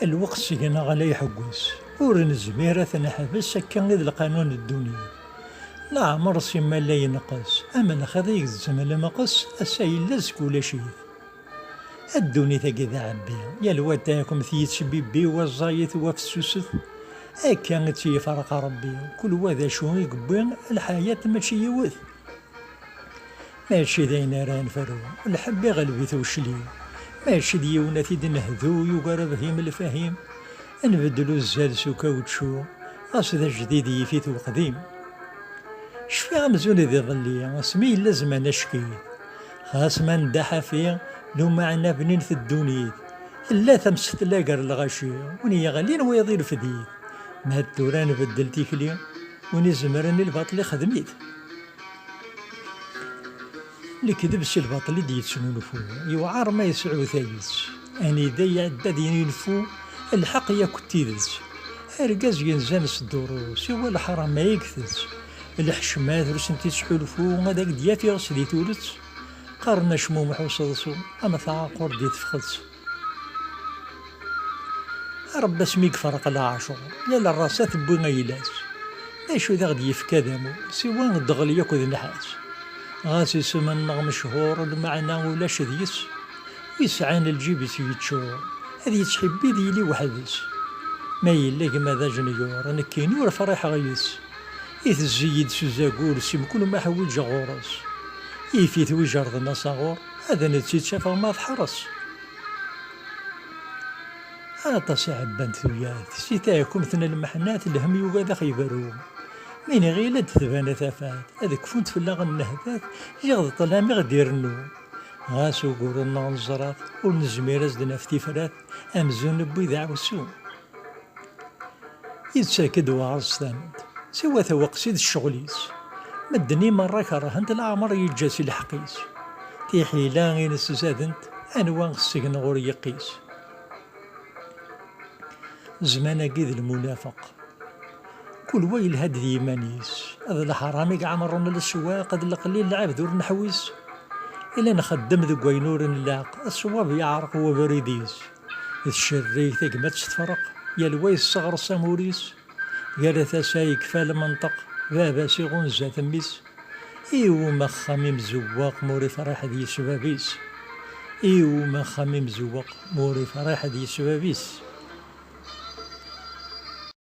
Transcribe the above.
الوقت سيقنا غلا يحوس ور نزمير نحبس هكا غير القانون الدنيا. لا عمر سيما لا ينقص اما نخذيك الزمن المقص السايل لازك ولا شي. الدنيا تاقي عبي يا الواد تاعكم ثيت بيبي والزايت وفسوسث هكا تيفرق ربي كل واذا شو يقبل الحياة ماشي يوث. ماشي داين راه نفرو الحب يغلبي وشلي ماشي ديونا تيد نهذو يقرب فيهم الفهيم نبدلو الزال سوكا وتشو غاس ذا جديد يفيت وقديم. شفي غمزون ذي ظلي اسمي لازم نشكي خاص ما ندحى فيه لو معنا بنين في الدنيا لا تمس تلاقر الغشي وني غالين ويضير فديت ما التوران بدل تيكلي وني زمرني الباطل خدميت. الكذب سي الباطل دي يتسنونفو يوعار ما يسعو ثايس اني دايع دادين ينفو الحق يا كتيدز ارقاز ينزامس الدروس يوا الحرام ما يكثز الحشمات رسنتي تسحلفو هذاك ديافي غسدي تولت قارنا شموم حوصلصو اما تعاقر دي تفخذ رب اسميك فرق العاشر لا الراسات بو غيلاس ايشو ذا غدي يفكا دامو سوا الدغل ياكل النحاس غاس يسمى النغم شهور المعنى ولا شذيس يسعان الجيب يتشور هذي يتحبي ديلي وحدس ما يلاك ماذا جنيور انا كيني ولا فريح غيس يتزيد سوزاقول سيم كل ما حويج غورس يفيت ويجرد النصاغور هذا نتسيت شافه ما تحرس. أنا تصعب بنت ثويات سيتاكم ثنا المحنات الهم يوغا ذا خيبرو مين غيلد ثبانة ثافات هذاك فونت في اللغة النهذات يغض طلامي غدير النوم غاسو قورنا الزراط ونزمير ازدنا في تفرات امزون بوي ذا عوسون يتساكد وعرس ثامد سوا ثوق سيد الشغليس مدني مرة كرهنت العمر يجاسي الحقيس تيحي لا غين السزادنت انوان السجن غور يقيس. زمان قيد المنافق كل ويل هاد يمانيس هذا الحرامي عمرنا للسواق هذا القليل العبد ور نحويس إلا نخدم ذو قوينور نلاق الصواب يعرق وبريديس الشريك ثق ما تستفرق يا الويس صغر ساموريس قال ثسايك فالمنطق بابا سيغون زات ميس إيو ما خميم زواق موري فرح ذي سبابيس إيو ما خميم زواق موري فرح ذي سبابيس.